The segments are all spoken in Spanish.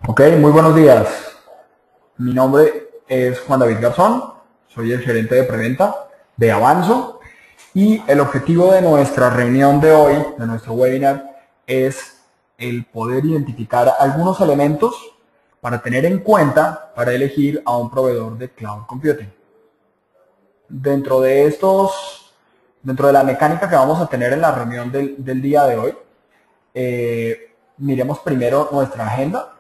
Ok, muy buenos días. Mi nombre es Juan David Garzón, soy el gerente de preventa de Avanzo y el objetivo de nuestra reunión de hoy, de nuestro webinar, es el poder identificar algunos elementos para tener en cuenta para elegir a un proveedor de cloud computing. Dentro de la mecánica que vamos a tener en la reunión del día de hoy, miremos primero nuestra agenda.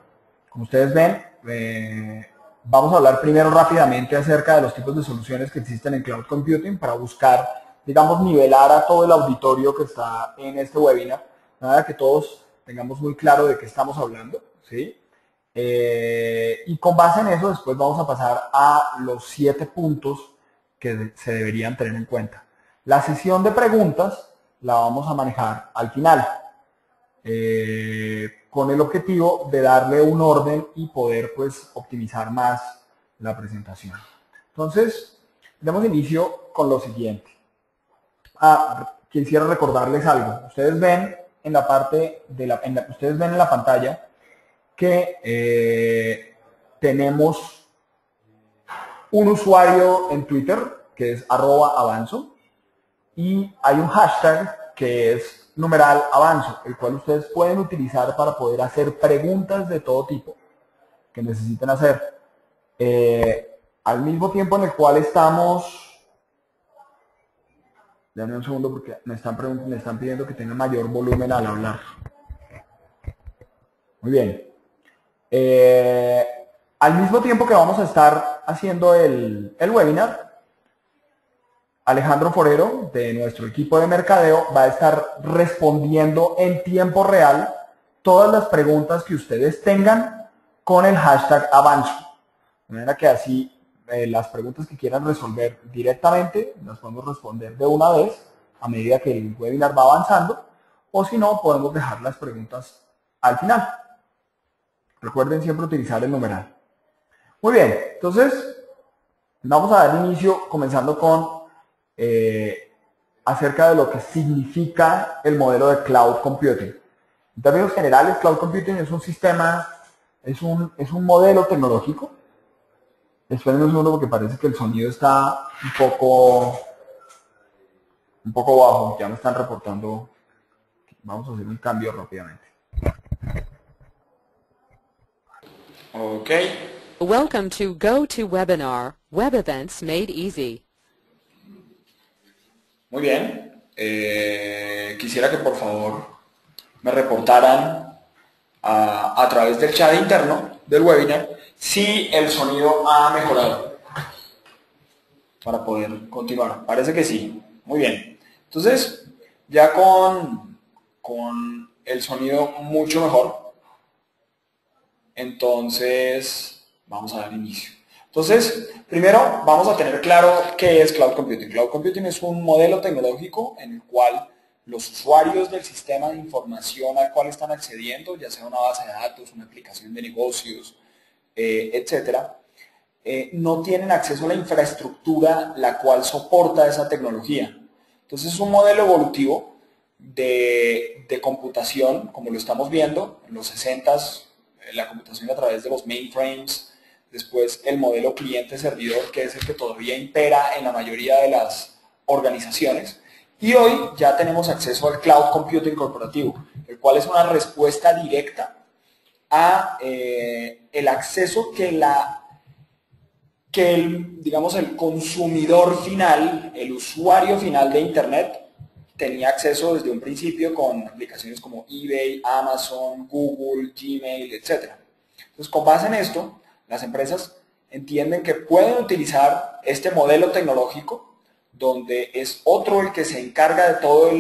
Como ustedes ven, vamos a hablar primero rápidamente acerca de los tipos de soluciones que existen en Cloud Computing para buscar, digamos, nivelar a todo el auditorio que está en este webinar, nada que todos tengamos muy claro de qué estamos hablando, ¿sí? Y con base en eso después vamos a pasar a los 7 puntos que se deberían tener en cuenta. La sesión de preguntas la vamos a manejar al final. Con el objetivo de darle un orden y poder pues optimizar más la presentación. Entonces, demos inicio con lo siguiente. Quisiera recordarles algo. Ustedes ven en la parte de ustedes ven en la pantalla que tenemos un usuario en Twitter que es @avanzo y hay un hashtag que es numeral avanzo, el cual ustedes pueden utilizar para poder hacer preguntas de todo tipo que necesiten hacer. Al mismo tiempo en el cual estamos, denme un segundo porque me están pidiendo que tenga mayor volumen al hablar. Muy bien. Al mismo tiempo que vamos a estar haciendo el webinar, Alejandro Forero, de nuestro equipo de mercadeo, va a estar respondiendo en tiempo real todas las preguntas que ustedes tengan con el hashtag Avanzo. De manera que así las preguntas que quieran resolver directamente las podemos responder de una vez a medida que el webinar va avanzando, o si no, podemos dejar las preguntas al final. Recuerden siempre utilizar el numeral. Muy bien, entonces vamos a dar inicio comenzando con acerca de lo que significa el modelo de Cloud Computing. En términos generales, Cloud Computing es un sistema, es un modelo tecnológico. Esperen un segundo porque parece que el sonido está un poco bajo. Ya me están reportando. Vamos a hacer un cambio rápidamente. Ok. Welcome to GoToWebinar, Web Events Made Easy. Muy bien. Quisiera que por favor me reportaran a través del chat interno del webinar si el sonido ha mejorado para poder continuar. Parece que sí. Muy bien. Entonces, ya con el sonido mucho mejor, entonces vamos a dar inicio. Entonces, primero vamos a tener claro qué es Cloud Computing. Cloud Computing es un modelo tecnológico en el cual los usuarios del sistema de información al cual están accediendo, ya sea una base de datos, una aplicación de negocios, etcétera, no tienen acceso a la infraestructura la cual soporta esa tecnología. Entonces es un modelo evolutivo de computación, como lo estamos viendo, en los 60s, la computación a través de los mainframes, después el modelo cliente-servidor, que es el que todavía impera en la mayoría de las organizaciones, y hoy ya tenemos acceso al Cloud Computing corporativo, el cual es una respuesta directa a el acceso que digamos, el consumidor final, el usuario final de Internet, tenía acceso desde un principio con aplicaciones como eBay, Amazon, Google, Gmail, etc. Entonces, con base en esto, las empresas entienden que pueden utilizar este modelo tecnológico, donde es otro el que se encarga de todo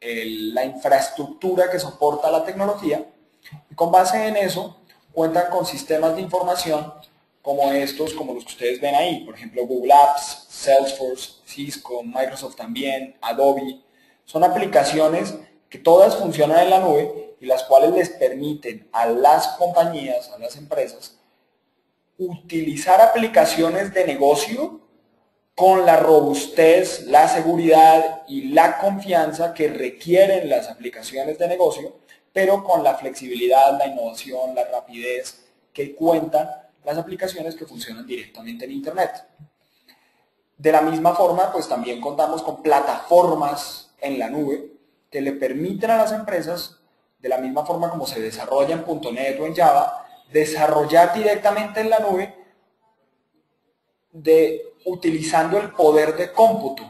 la infraestructura que soporta la tecnología, y con base en eso cuentan con sistemas de información como estos, como los que ustedes ven ahí, por ejemplo Google Apps, Salesforce, Cisco, Microsoft también, Adobe. Son aplicaciones que todas funcionan en la nube y las cuales les permiten a las compañías, a las empresas, utilizar aplicaciones de negocio con la robustez, la seguridad y la confianza que requieren las aplicaciones de negocio pero con la flexibilidad, la innovación, la rapidez que cuentan las aplicaciones que funcionan directamente en Internet. De la misma forma, pues también contamos con plataformas en la nube que le permiten a las empresas, de la misma forma como se desarrolla en .NET o en Java, desarrollar directamente en la nube utilizando el poder de cómputo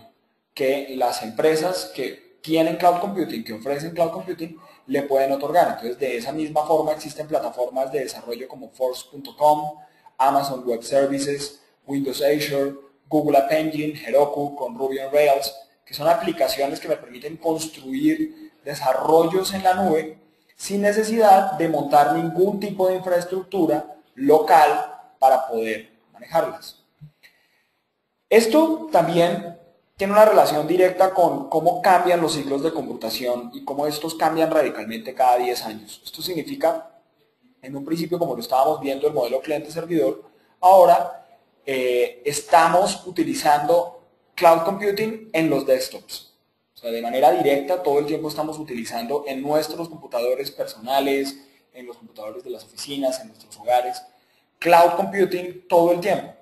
que las empresas que tienen cloud computing, que ofrecen cloud computing, le pueden otorgar. Entonces, de esa misma forma existen plataformas de desarrollo como Force.com, Amazon Web Services, Windows Azure, Google App Engine, Heroku con Ruby on Rails, que son aplicaciones que me permiten construir desarrollos en la nube sin necesidad de montar ningún tipo de infraestructura local para poder manejarlas. Esto también tiene una relación directa con cómo cambian los ciclos de computación y cómo estos cambian radicalmente cada 10 años. Esto significa, en un principio, como lo estábamos viendo, el modelo cliente-servidor, ahora estamos utilizando cloud computing en los desktops. O sea, de manera directa, todo el tiempo estamos utilizando en nuestros computadores personales, en los computadores de las oficinas, en nuestros hogares, cloud computing todo el tiempo.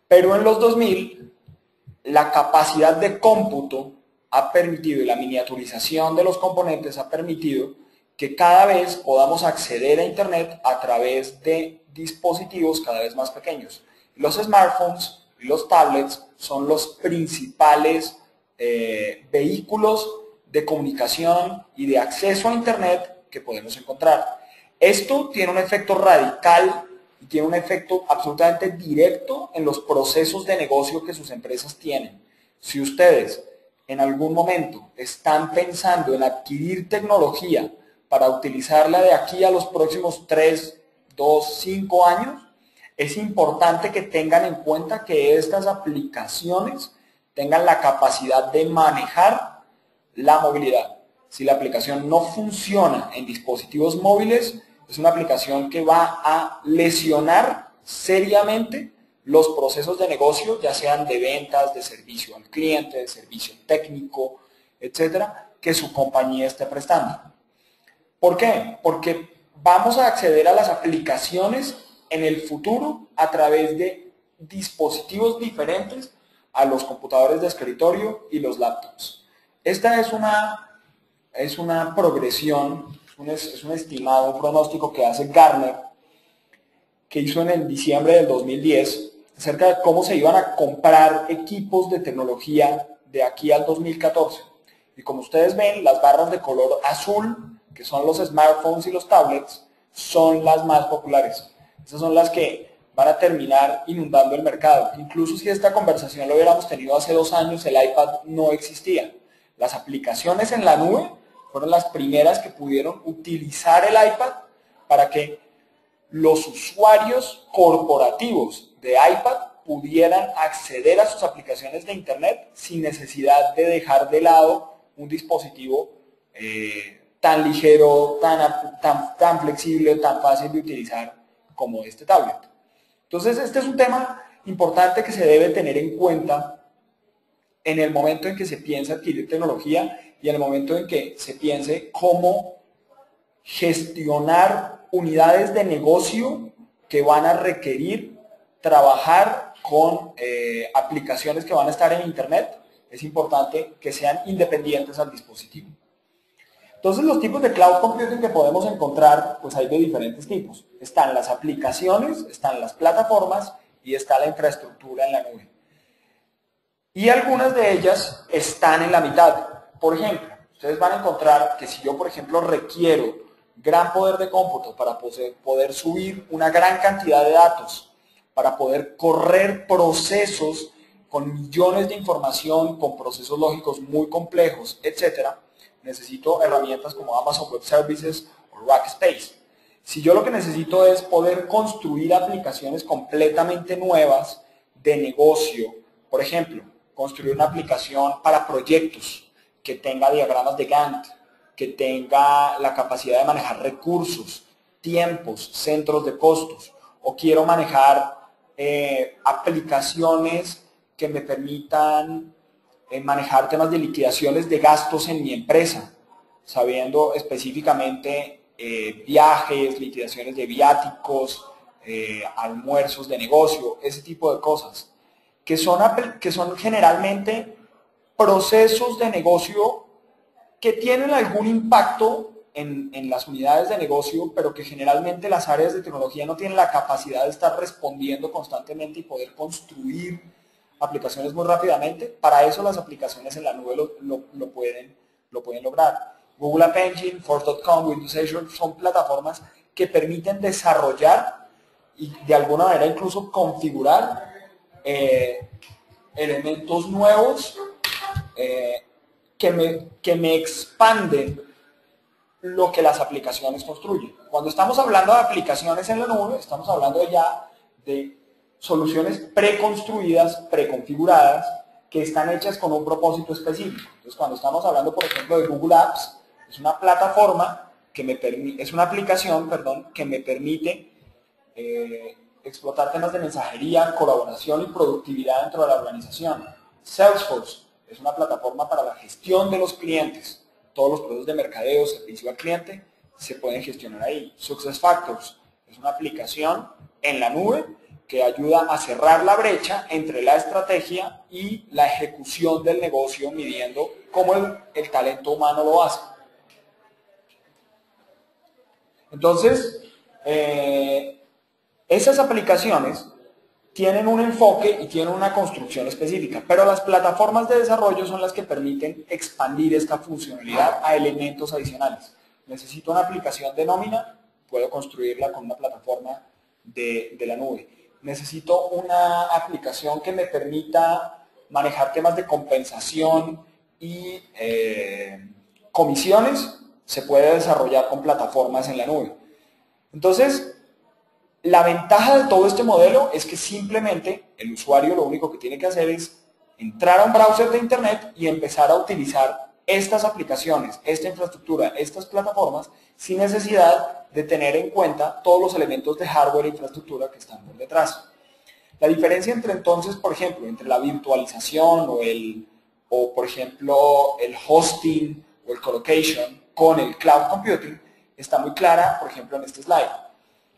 Pero en los 2000, la capacidad de cómputo ha permitido, y la miniaturización de los componentes ha permitido que cada vez podamos acceder a Internet a través de dispositivos cada vez más pequeños. Los smartphones y los tablets son los principales vehículos de comunicación y de acceso a Internet que podemos encontrar. Esto tiene un efecto radical y tiene un efecto absolutamente directo en los procesos de negocio que sus empresas tienen. Si ustedes en algún momento están pensando en adquirir tecnología para utilizarla de aquí a los próximos 3, 2, 5 años, es importante que tengan en cuenta que estas aplicaciones tengan la capacidad de manejar la movilidad. Si la aplicación no funciona en dispositivos móviles, es una aplicación que va a lesionar seriamente los procesos de negocio, ya sean de ventas, de servicio al cliente, de servicio técnico, etcétera, que su compañía esté prestando. ¿Por qué? Porque vamos a acceder a las aplicaciones en el futuro a través de dispositivos diferentes a los computadores de escritorio y los laptops. Esta es una progresión, es un estimado, un pronóstico que hace Gartner, que hizo en el diciembre del 2010, acerca de cómo se iban a comprar equipos de tecnología de aquí al 2014. Y como ustedes ven, las barras de color azul, que son los smartphones y los tablets, son las más populares. Esas son las que van a terminar inundando el mercado. Incluso si esta conversación lo hubiéramos tenido hace 2 años, el iPad no existía. Las aplicaciones en la nube fueron las primeras que pudieron utilizar el iPad para que los usuarios corporativos de iPad pudieran acceder a sus aplicaciones de Internet sin necesidad de dejar de lado un dispositivo tan ligero, tan flexible, tan fácil de utilizar como este tablet. Entonces, este es un tema importante que se debe tener en cuenta en el momento en que se piensa adquirir tecnología y en el momento en que se piense cómo gestionar unidades de negocio que van a requerir trabajar con aplicaciones que van a estar en Internet. Es importante que sean independientes al dispositivo. Entonces, los tipos de cloud computing que podemos encontrar, pues hay de diferentes tipos. Están las aplicaciones, están las plataformas y está la infraestructura en la nube. Y algunas de ellas están en la mitad. Por ejemplo, ustedes van a encontrar que si yo, por ejemplo, requiero gran poder de cómputo para poder subir una gran cantidad de datos, para poder correr procesos con millones de información, con procesos lógicos muy complejos, etcétera, necesito herramientas como Amazon Web Services o Rackspace. Si yo lo que necesito es poder construir aplicaciones completamente nuevas de negocio, por ejemplo, construir una aplicación para proyectos que tenga diagramas de Gantt, que tenga la capacidad de manejar recursos, tiempos, centros de costos, o quiero manejar aplicaciones que me permitan manejar temas de liquidaciones de gastos en mi empresa. sabiendo específicamente viajes, liquidaciones de viáticos, almuerzos de negocio, ese tipo de cosas, que son generalmente procesos de negocio que tienen algún impacto en las unidades de negocio, pero que generalmente las áreas de tecnología no tienen la capacidad de estar respondiendo constantemente y poder construir aplicaciones muy rápidamente. Para eso las aplicaciones en la nube lo pueden lograr. Google App Engine, Force.com, Windows Azure son plataformas que permiten desarrollar y de alguna manera incluso configurar elementos nuevos que me expanden lo que las aplicaciones construyen. Cuando estamos hablando de aplicaciones en la nube, estamos hablando ya de soluciones preconstruidas, preconfiguradas, que están hechas con un propósito específico. Entonces, cuando estamos hablando, por ejemplo, de Google Apps, es una plataforma es una aplicación, que me permite explotar temas de mensajería, colaboración y productividad dentro de la organización. Salesforce es una plataforma para la gestión de los clientes. Todos los procesos de mercadeo, servicio al cliente, se pueden gestionar ahí. SuccessFactors es una aplicación en la nube que ayuda a cerrar la brecha entre la estrategia y la ejecución del negocio, midiendo cómo el talento humano lo hace. Entonces, esas aplicaciones tienen un enfoque y tienen una construcción específica, pero las plataformas de desarrollo son las que permiten expandir esta funcionalidad a elementos adicionales. Necesito una aplicación de nómina, puedo construirla con una plataforma de la nube. Necesito una aplicación que me permita manejar temas de compensación y comisiones, se puede desarrollar con plataformas en la nube. Entonces, la ventaja de todo este modelo es que simplemente el usuario lo único que tiene que hacer es entrar a un browser de internet y empezar a utilizar estas aplicaciones, esta infraestructura, estas plataformas, sin necesidad de tener en cuenta todos los elementos de hardware e infraestructura que están por detrás. La diferencia entre entonces, por ejemplo, entre la virtualización o por ejemplo, el hosting o el colocation con el cloud computing está muy clara, por ejemplo, en este slide.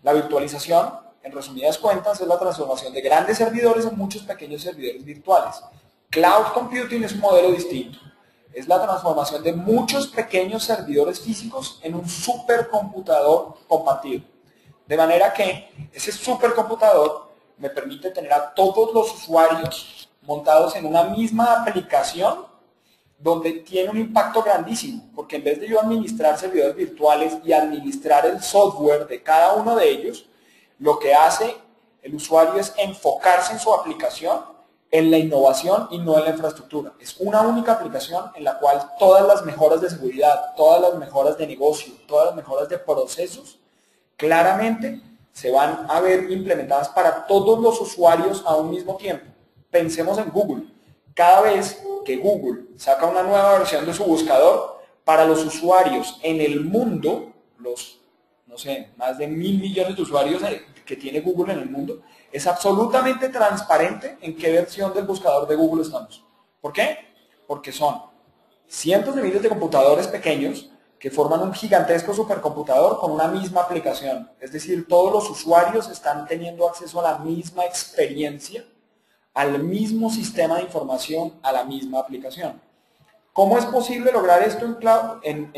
La virtualización, en resumidas cuentas, es la transformación de grandes servidores en muchos pequeños servidores virtuales. Cloud computing es un modelo distinto. Es la transformación de muchos pequeños servidores físicos en un supercomputador compartido. De manera que ese supercomputador me permite tener a todos los usuarios montados en una misma aplicación donde tiene un impacto grandísimo, porque en vez de yo administrar servidores virtuales y administrar el software de cada uno de ellos, lo que hace el usuario es enfocarse en su aplicación, en la innovación y no en la infraestructura. Es una única aplicación en la cual todas las mejoras de seguridad, todas las mejoras de negocio, todas las mejoras de procesos, claramente se van a ver implementadas para todos los usuarios a un mismo tiempo. Pensemos en Google. Cada vez que Google saca una nueva versión de su buscador, para los usuarios en el mundo, los, no sé, más de 1.000 millones de usuarios que tiene Google en el mundo, es absolutamente transparente en qué versión del buscador de Google estamos. ¿Por qué? Porque son cientos de miles de computadores pequeños que forman un gigantesco supercomputador con una misma aplicación. Es decir, todos los usuarios están teniendo acceso a la misma experiencia, al mismo sistema de información, a la misma aplicación. ¿Cómo es posible lograr esto en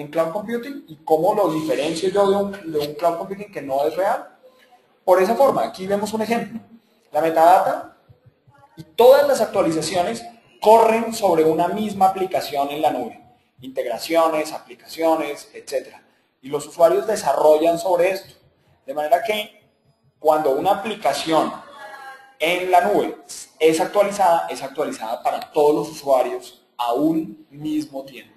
cloud computing? ¿Y cómo lo diferencio yo de un cloud computing que no es real? Por esa forma, aquí vemos un ejemplo. La metadata y todas las actualizaciones corren sobre una misma aplicación en la nube. Integraciones, aplicaciones, etc. Y los usuarios desarrollan sobre esto. De manera que cuando una aplicación en la nube es actualizada para todos los usuarios a un mismo tiempo.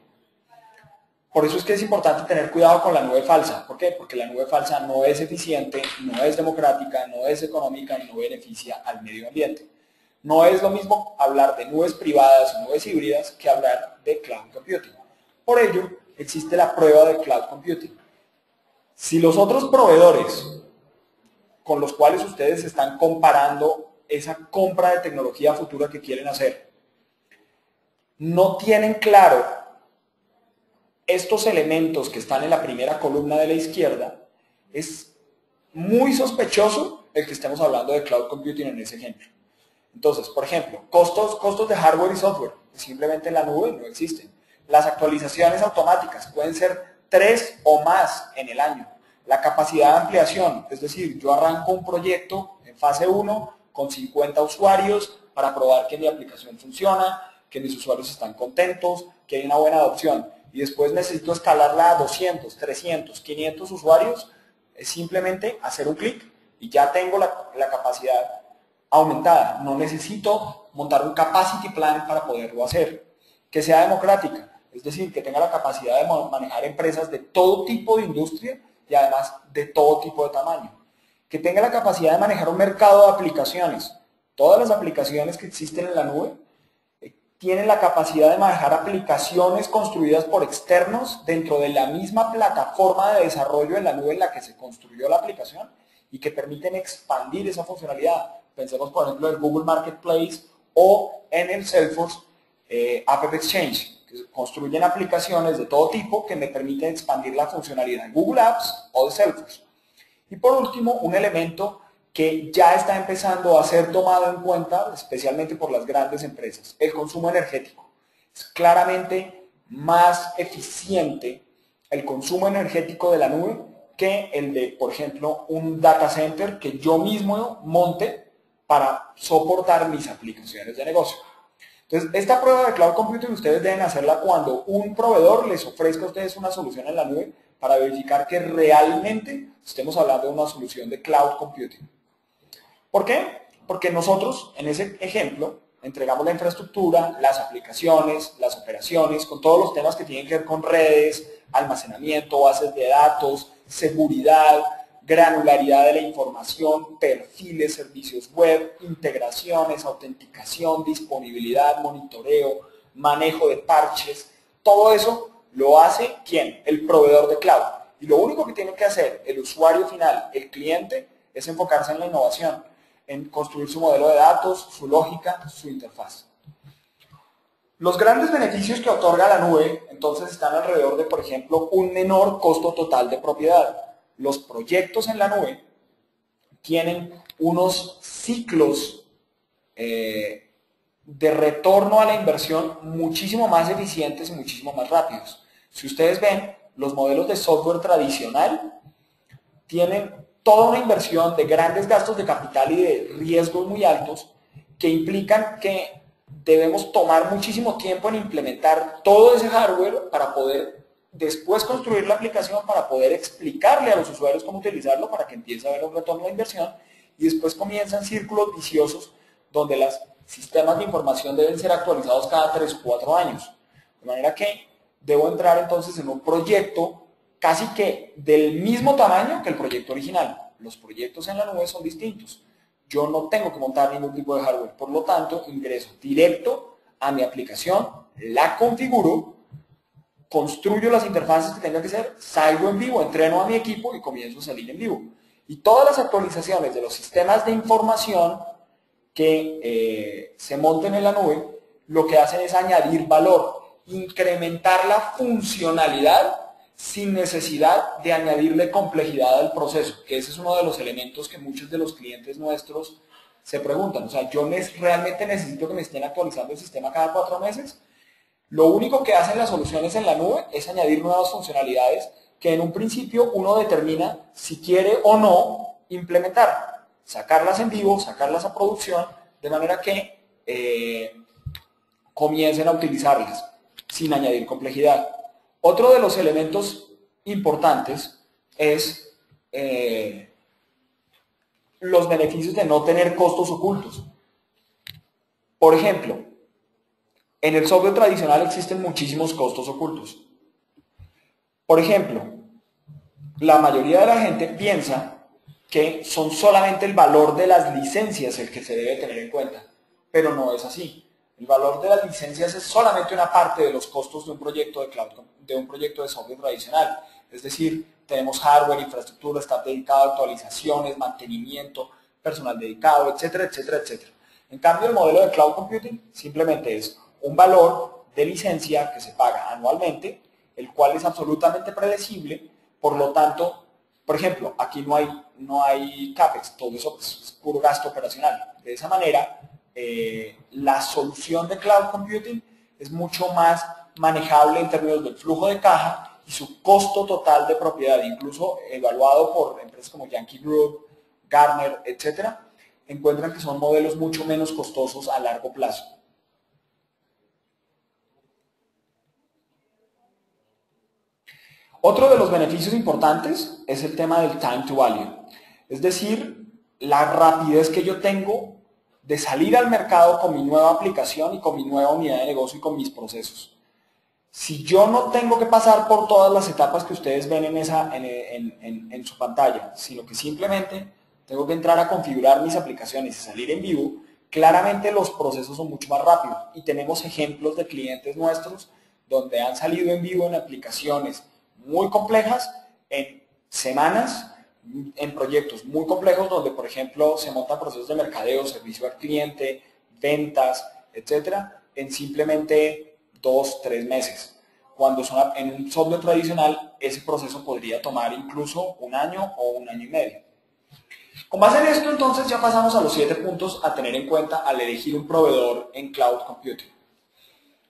Por eso es que es importante tener cuidado con la nube falsa. ¿Por qué? Porque la nube falsa no es eficiente, no es democrática, no es económica y no beneficia al medio ambiente. No es lo mismo hablar de nubes privadas o nubes híbridas que hablar de cloud computing. Por ello, existe la prueba de cloud computing. Si los otros proveedores con los cuales ustedes están comparando esa compra de tecnología futura que quieren hacer, no tienen claro estos elementos que están en la primera columna de la izquierda, es muy sospechoso el que estemos hablando de cloud computing en ese ejemplo. Entonces, por ejemplo, costos de hardware y software, simplemente en la nube no existen. Las actualizaciones automáticas pueden ser 3 o más en el año. La capacidad de ampliación, es decir, yo arranco un proyecto en fase 1 con 50 usuarios para probar que mi aplicación funciona, que mis usuarios están contentos, que hay una buena adopción, y después necesito escalarla a 200, 300, 500 usuarios, es simplemente hacer un clic y ya tengo la capacidad aumentada. No necesito montar un capacity plan para poderlo hacer. Que sea democrática, es decir, que tenga la capacidad de manejar empresas de todo tipo de industria y además de todo tipo de tamaño. Que tenga la capacidad de manejar un mercado de aplicaciones. Todas las aplicaciones que existen en la nube tienen la capacidad de manejar aplicaciones construidas por externos dentro de la misma plataforma de desarrollo en la nube en la que se construyó la aplicación y que permiten expandir esa funcionalidad. Pensemos, por ejemplo, en el Google Marketplace o en el Salesforce App Exchange, que construyen aplicaciones de todo tipo que me permiten expandir la funcionalidad de Google Apps o de Salesforce. Y por último, un elemento que ya está empezando a ser tomado en cuenta, especialmente por las grandes empresas, el consumo energético. Es claramente más eficiente el consumo energético de la nube que el de, por ejemplo, un data center que yo mismo monte para soportar mis aplicaciones de negocio. Entonces, esta prueba de cloud computing ustedes deben hacerla cuando un proveedor les ofrezca a ustedes una solución en la nube para verificar que realmente estemos hablando de una solución de cloud computing. ¿Por qué? Porque nosotros, en ese ejemplo, entregamos la infraestructura, las aplicaciones, las operaciones, con todos los temas que tienen que ver con redes, almacenamiento, bases de datos, seguridad, granularidad de la información, perfiles, servicios web, integraciones, autenticación, disponibilidad, monitoreo, manejo de parches. Todo eso lo hace ¿quién? El proveedor de cloud. Y lo único que tiene que hacer el usuario final, el cliente, es enfocarse en la innovación, en construir su modelo de datos, su lógica, su interfaz. Los grandes beneficios que otorga la nube, entonces, están alrededor de, por ejemplo, un menor costo total de propiedad. Los proyectos en la nube tienen unos ciclos de retorno a la inversión muchísimo más eficientes y muchísimo más rápidos. Si ustedes ven, los modelos de software tradicional tienen toda una inversión de grandes gastos de capital y de riesgos muy altos que implican que debemos tomar muchísimo tiempo en implementar todo ese hardware para poder después construir la aplicación, para poder explicarle a los usuarios cómo utilizarlo para que empiece a haber un retorno a la inversión, y después comienzan círculos viciosos donde los sistemas de información deben ser actualizados cada 3 o 4 años. De manera que debo entrar entonces en un proyecto casi que del mismo tamaño que el proyecto original. Los proyectos en la nube son distintos. Yo no tengo que montar ningún tipo de hardware, por lo tanto ingreso directo a mi aplicación, la configuro, construyo las interfaces que tenga que hacer, salgo en vivo, entreno a mi equipo y comienzo a salir en vivo. Y todas las actualizaciones de los sistemas de información que se monten en la nube, lo que hacen es añadir valor, incrementar la funcionalidad sin necesidad de añadirle complejidad al proceso, que ese es uno de los elementos que muchos de los clientes nuestros se preguntan. O sea, ¿yo realmente necesito que me estén actualizando el sistema cada 4 meses? Lo único que hacen las soluciones en la nube es añadir nuevas funcionalidades que en un principio uno determina si quiere o no implementar. Sacarlas en vivo, sacarlas a producción, de manera que comiencen a utilizarlas sin añadir complejidad. Otro de los elementos importantes es los beneficios de no tener costos ocultos. Por ejemplo, en el software tradicional existen muchísimos costos ocultos. Por ejemplo, la mayoría de la gente piensa que son solamente el valor de las licencias el que se debe tener en cuenta, pero no es así. El valor de las licencias es solamente una parte de los costos de un proyecto de cloud, de un proyecto de software tradicional. Es decir, tenemos hardware, infraestructura, está dedicado a actualizaciones, mantenimiento, personal dedicado, etcétera, etcétera, etcétera. En cambio, el modelo de cloud computing simplemente es un valor de licencia que se paga anualmente, el cual es absolutamente predecible, por lo tanto, por ejemplo, aquí no hay CAPEX, todo eso es puro gasto operacional. De esa manera, la solución de Cloud Computing es mucho más manejable en términos del flujo de caja y su costo total de propiedad, incluso evaluado por empresas como Yankee Group, Gartner, etcétera, encuentran que son modelos mucho menos costosos a largo plazo. Otro de los beneficios importantes es el tema del time to value, es decir, la rapidez que yo tengo de salir al mercado con mi nueva aplicación y con mi nueva unidad de negocio y con mis procesos. Si yo no tengo que pasar por todas las etapas que ustedes ven en su pantalla, sino que simplemente tengo que entrar a configurar mis aplicaciones y salir en vivo, claramente los procesos son mucho más rápidos. Y tenemos ejemplos de clientes nuestros donde han salido en vivo en aplicaciones muy complejas en semanas, en proyectos muy complejos donde, por ejemplo, se montan procesos de mercadeo, servicio al cliente, ventas, etcétera, en simplemente 2, 3 meses. Cuando son en un software tradicional, ese proceso podría tomar incluso 1 año o 1 año y medio. Con base en esto, entonces, ya pasamos a los 7 puntos a tener en cuenta al elegir un proveedor en Cloud Computing.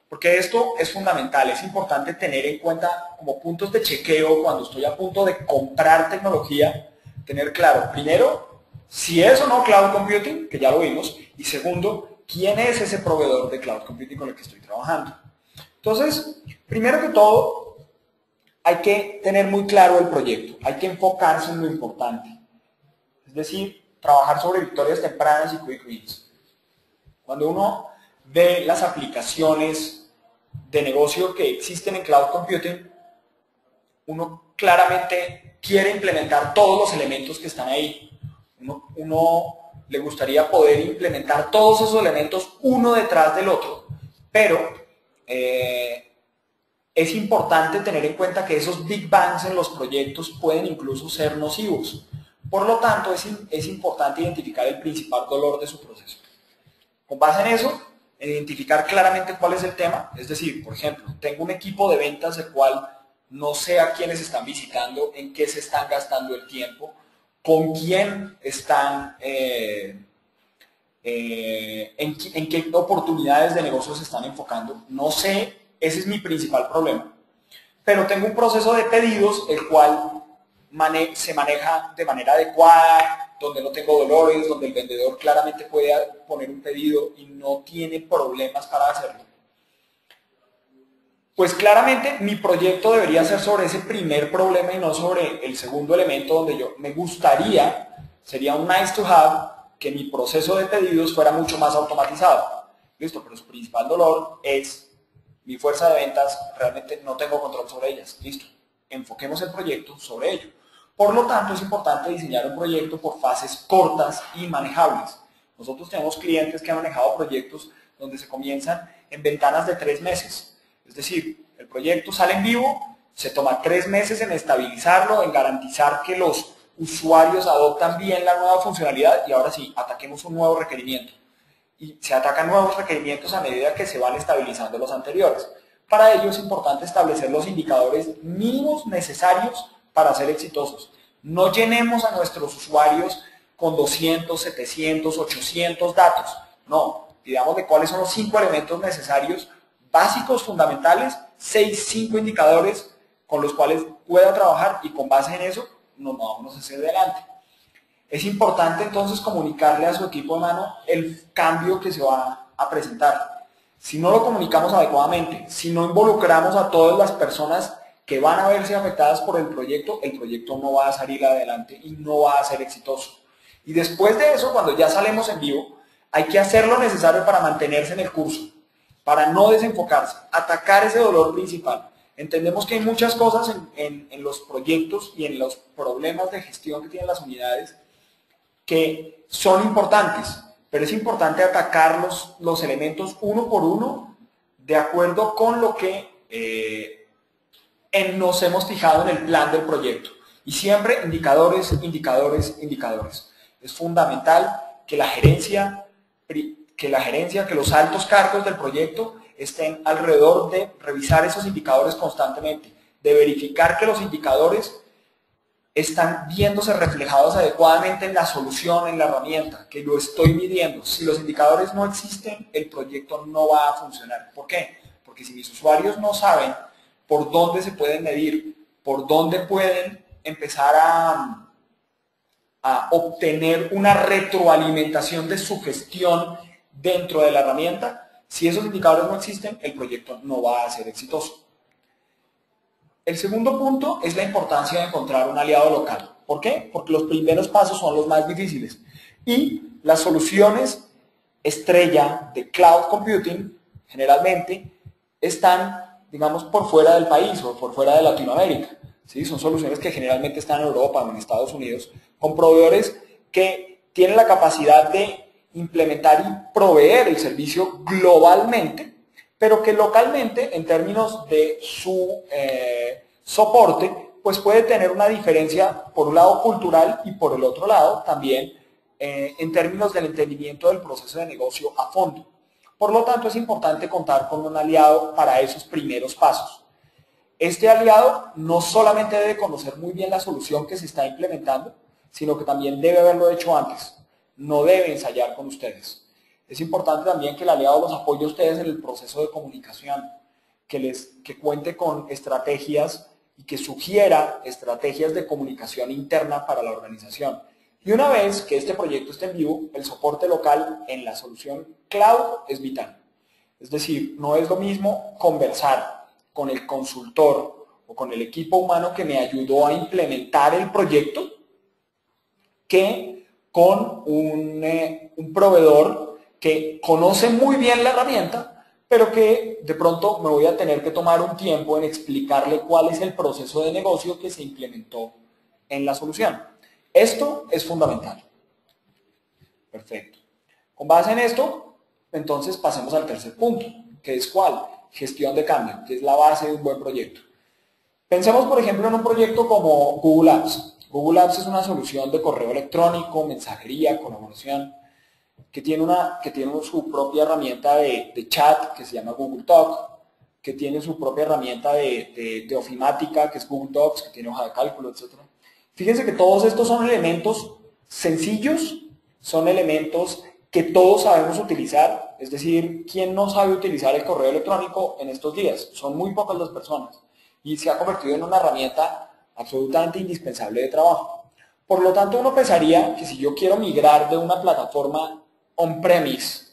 Porque esto es fundamental, es importante tener en cuenta como puntos de chequeo cuando estoy a punto de comprar tecnología, tener claro, primero, si es o no Cloud Computing, que ya lo vimos, y segundo, quién es ese proveedor de Cloud Computing con el que estoy trabajando. Entonces, primero que todo, hay que tener muy claro el proyecto, hay que enfocarse en lo importante, es decir, trabajar sobre victorias tempranas y quick wins. Cuando uno ve las aplicaciones de negocio que existen en Cloud Computing, uno claramente quiere implementar todos los elementos que están ahí. Uno le gustaría poder implementar todos esos elementos uno detrás del otro, pero es importante tener en cuenta que esos big bangs en los proyectos pueden incluso ser nocivos. Por lo tanto, es importante identificar el principal dolor de su proceso. Con base en eso, identificar claramente cuál es el tema, es decir, por ejemplo, tengo un equipo de ventas el cual no sé a quiénes están visitando, en qué se están gastando el tiempo, con quién están, en qué oportunidades de negocio se están enfocando, no sé, ese es mi principal problema. Pero tengo un proceso de pedidos el cual se maneja de manera adecuada, donde no tengo dolores, donde el vendedor claramente puede poner un pedido y no tiene problemas para hacerlo. Pues claramente mi proyecto debería ser sobre ese primer problema y no sobre el segundo elemento donde yo me gustaría, sería un nice to have, que mi proceso de pedidos fuera mucho más automatizado. Listo, pero su principal dolor es mi fuerza de ventas, realmente no tengo control sobre ellas. Listo, enfoquemos el proyecto sobre ello. Por lo tanto, es importante diseñar un proyecto por fases cortas y manejables. Nosotros tenemos clientes que han manejado proyectos donde se comienzan en ventanas de 3 meses. Es decir, el proyecto sale en vivo, se toma 3 meses en estabilizarlo, en garantizar que los usuarios adoptan bien la nueva funcionalidad y ahora sí, ataquemos un nuevo requerimiento. Y se atacan nuevos requerimientos a medida que se van estabilizando los anteriores. Para ello es importante establecer los indicadores mínimos necesarios para ser exitosos. No llenemos a nuestros usuarios con 200, 700, 800 datos. No, digamos de cuáles son los 5 elementos necesarios, básicos, fundamentales, 5 indicadores con los cuales pueda trabajar y con base en eso nos vamos a hacer adelante. Es importante entonces comunicarle a su equipo de mano el cambio que se va a presentar. Si no lo comunicamos adecuadamente, si no involucramos a todas las personas que van a verse afectadas por el proyecto no va a salir adelante y no va a ser exitoso. Y después de eso, cuando ya salimos en vivo, hay que hacer lo necesario para mantenerse en el curso, para no desenfocarse, atacar ese dolor principal. Entendemos que hay muchas cosas en los proyectos y en los problemas de gestión que tienen las unidades que son importantes, pero es importante atacar los elementos uno por uno de acuerdo con lo que nos hemos fijado en el plan del proyecto. Y siempre indicadores, indicadores, indicadores. Es fundamental que la gerencia, que los altos cargos del proyecto estén alrededor de revisar esos indicadores constantemente. de verificar que los indicadores están viéndose reflejados adecuadamente en la solución, en la herramienta, que lo estoy midiendo. Si los indicadores no existen, el proyecto no va a funcionar. ¿Por qué? Porque si mis usuarios no saben por dónde se pueden medir, por dónde pueden empezar a obtener una retroalimentación de su gestión dentro de la herramienta, si esos indicadores no existen, el proyecto no va a ser exitoso. El segundo punto es la importancia de encontrar un aliado local. ¿Por qué? Porque los primeros pasos son los más difíciles. Y las soluciones estrella de cloud computing generalmente están, digamos, por fuera del país o por fuera de Latinoamérica. ¿Sí? Son soluciones que generalmente están en Europa o en Estados Unidos, con proveedores que tienen la capacidad de implementar y proveer el servicio globalmente, pero que localmente, en términos de su soporte, pues puede tener una diferencia, por un lado cultural y por el otro lado también en términos del entendimiento del proceso de negocio a fondo. Por lo tanto, es importante contar con un aliado para esos primeros pasos. Este aliado no solamente debe conocer muy bien la solución que se está implementando, sino que también debe haberlo hecho antes. No debe ensayar con ustedes. Es importante también que el aliado los apoye a ustedes en el proceso de comunicación, que cuente con estrategias y que sugiera estrategias de comunicación interna para la organización. Y una vez que este proyecto esté en vivo, el soporte local en la solución cloud es vital. Es decir, no es lo mismo conversar con el consultor o con el equipo humano que me ayudó a implementar el proyecto que con un proveedor que conoce muy bien la herramienta, pero que de pronto me voy a tener que tomar un tiempo en explicarle cuál es el proceso de negocio que se implementó en la solución. Esto es fundamental. Perfecto. Con base en esto, entonces pasemos al tercer punto, que es ¿cuál? Gestión de cambio, que es la base de un buen proyecto. Pensemos, por ejemplo, en un proyecto como Google Apps. Google Apps es una solución de correo electrónico, mensajería, colaboración, que tiene su propia herramienta de chat que se llama Google Talk, que tiene su propia herramienta de ofimática que es Google Docs, que tiene hoja de cálculo, etc. Fíjense que todos estos son elementos sencillos, son elementos que todos sabemos utilizar, es decir, ¿quién no sabe utilizar el correo electrónico en estos días? Son muy pocas las personas y se ha convertido en una herramienta absolutamente indispensable de trabajo. Por lo tanto, uno pensaría que si yo quiero migrar de una plataforma on-premise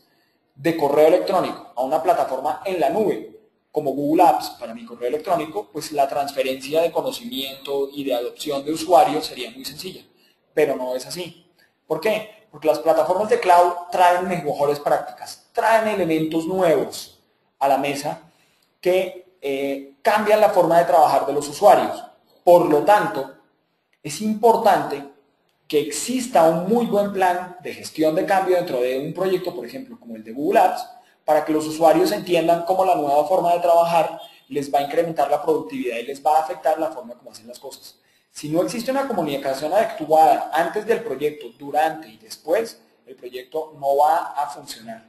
de correo electrónico a una plataforma en la nube, como Google Apps para mi correo electrónico, pues la transferencia de conocimiento y de adopción de usuarios sería muy sencilla, pero no es así. ¿Por qué? Porque las plataformas de cloud traen mejores prácticas, traen elementos nuevos a la mesa que cambian la forma de trabajar de los usuarios. Por lo tanto, es importante que exista un muy buen plan de gestión de cambio dentro de un proyecto, por ejemplo, como el de Google Apps, para que los usuarios entiendan cómo la nueva forma de trabajar les va a incrementar la productividad y les va a afectar la forma como hacen las cosas. Si no existe una comunicación adecuada antes del proyecto, durante y después, el proyecto no va a funcionar.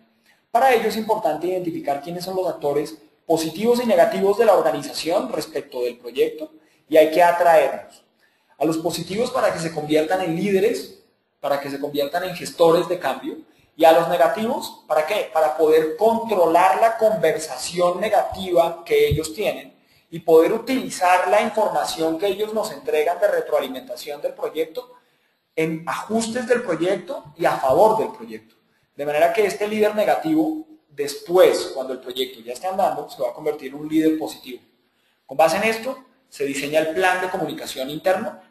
Para ello es importante identificar quiénes son los actores positivos y negativos de la organización respecto del proyecto y hay que atraerlos. A los positivos para que se conviertan en líderes, para que se conviertan en gestores de cambio, y a los negativos, ¿para qué? Para poder controlar la conversación negativa que ellos tienen y poder utilizar la información que ellos nos entregan de retroalimentación del proyecto en ajustes del proyecto y a favor del proyecto. De manera que este líder negativo, después, cuando el proyecto ya esté andando, se va a convertir en un líder positivo. Con base en esto, se diseña el plan de comunicación interno,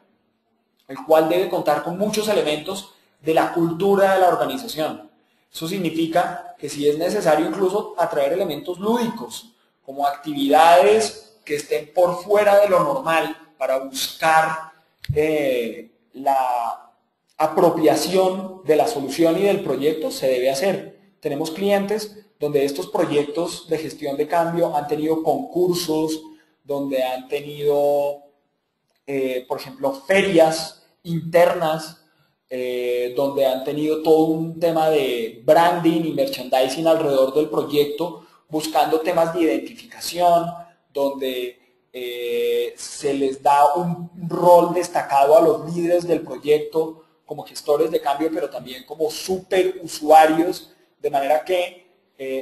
el cual debe contar con muchos elementos de la cultura de la organización. Eso significa que si es necesario incluso atraer elementos lúdicos, como actividades que estén por fuera de lo normal para buscar la apropiación de la solución y del proyecto, se debe hacer. Tenemos clientes donde estos proyectos de gestión de cambio han tenido concursos, donde han tenido, por ejemplo, ferias internas, donde han tenido todo un tema de branding y merchandising alrededor del proyecto, buscando temas de identificación, donde se les da un rol destacado a los líderes del proyecto como gestores de cambio, pero también como super usuarios, de manera que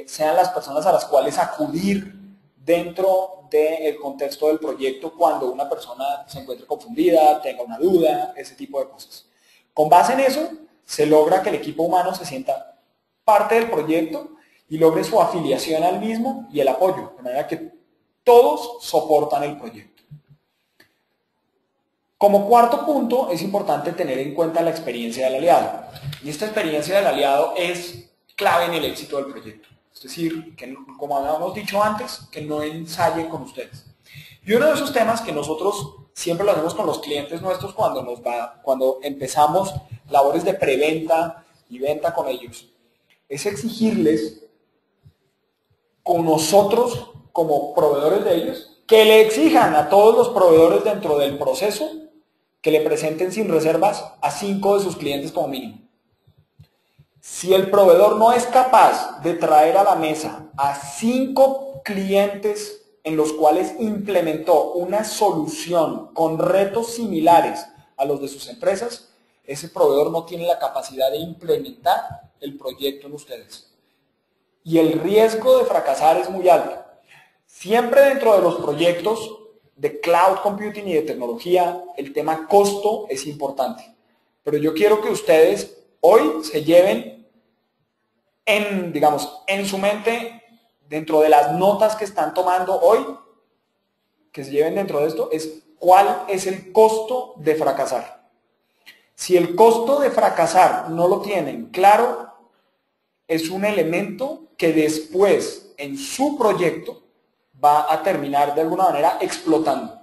sean las personas a las cuales acudir dentro del contexto del proyecto cuando una persona se encuentre confundida, tenga una duda, ese tipo de cosas. Con base en eso, se logra que el equipo humano se sienta parte del proyecto y logre su afiliación al mismo y el apoyo, de manera que todos soportan el proyecto. Como cuarto punto, es importante tener en cuenta la experiencia del aliado. Y esta experiencia del aliado es clave en el éxito del proyecto. Es decir, que, como habíamos dicho antes, que no ensayen con ustedes. Y uno de esos temas que nosotros siempre lo hacemos con los clientes nuestros cuando empezamos labores de preventa y venta con ellos, es exigirles con nosotros como proveedores de ellos, que le exijan a todos los proveedores dentro del proceso que le presenten sin reservas a 5 de sus clientes como mínimo. Si el proveedor no es capaz de traer a la mesa a 5 clientes en los cuales implementó una solución con retos similares a los de sus empresas, ese proveedor no tiene la capacidad de implementar el proyecto en ustedes. Y el riesgo de fracasar es muy alto. Siempre dentro de los proyectos de cloud computing y de tecnología, el tema costo es importante. Pero yo quiero que ustedes hoy se lleven en su mente, dentro de las notas que están tomando hoy, que se lleven dentro de esto, es cuál es el costo de fracasar. Si el costo de fracasar no lo tienen claro, es un elemento que después en su proyecto va a terminar de alguna manera explotando.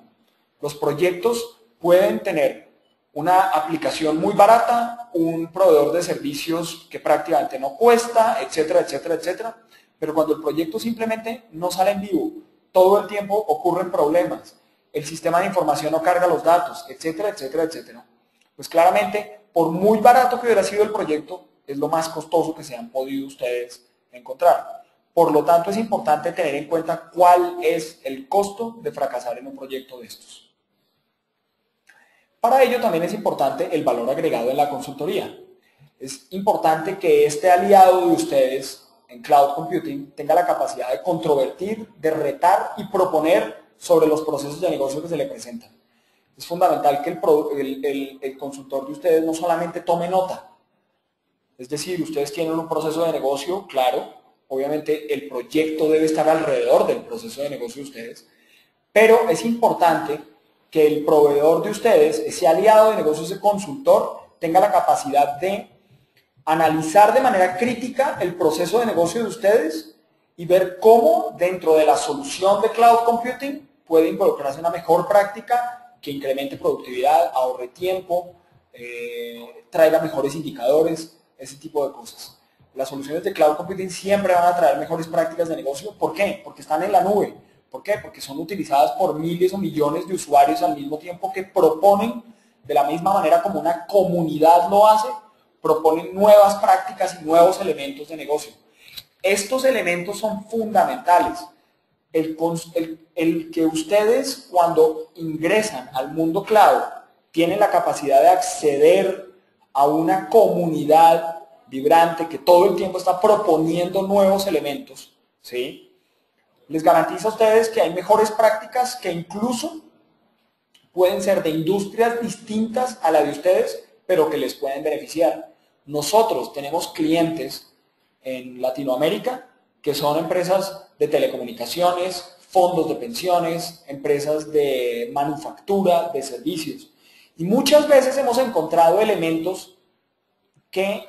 Los proyectos pueden tener una aplicación muy barata, un proveedor de servicios que prácticamente no cuesta, etcétera, etcétera, etcétera. Pero cuando el proyecto simplemente no sale en vivo, todo el tiempo ocurren problemas, el sistema de información no carga los datos, etcétera, etcétera, etcétera, pues claramente, por muy barato que hubiera sido el proyecto, es lo más costoso que se han podido ustedes encontrar. Por lo tanto, es importante tener en cuenta cuál es el costo de fracasar en un proyecto de estos. Para ello también es importante el valor agregado en la consultoría. Es importante que este aliado de ustedes en Cloud Computing tenga la capacidad de controvertir, de retar y proponer sobre los procesos de negocio que se le presentan. Es fundamental que el consultor de ustedes no solamente tome nota. Es decir, ustedes tienen un proceso de negocio, claro, obviamente el proyecto debe estar alrededor del proceso de negocio de ustedes, pero es importante que el proveedor de ustedes, ese aliado de negocios, ese consultor, tenga la capacidad de analizar de manera crítica el proceso de negocio de ustedes y ver cómo dentro de la solución de Cloud Computing puede involucrarse una mejor práctica que incremente productividad, ahorre tiempo, traiga mejores indicadores, ese tipo de cosas. Las soluciones de Cloud Computing siempre van a traer mejores prácticas de negocio. ¿Por qué? Porque están en la nube. ¿Por qué? Porque son utilizadas por miles o millones de usuarios al mismo tiempo que proponen, de la misma manera como una comunidad lo hace, proponen nuevas prácticas y nuevos elementos de negocio. Estos elementos son fundamentales. El que ustedes cuando ingresan al mundo cloud tienen la capacidad de acceder a una comunidad vibrante que todo el tiempo está proponiendo nuevos elementos, ¿sí? Les garantiza a ustedes que hay mejores prácticas que incluso pueden ser de industrias distintas a la de ustedes, pero que les pueden beneficiar. Nosotros tenemos clientes en Latinoamérica que son empresas de telecomunicaciones, fondos de pensiones, empresas de manufactura, de servicios. Y muchas veces hemos encontrado elementos que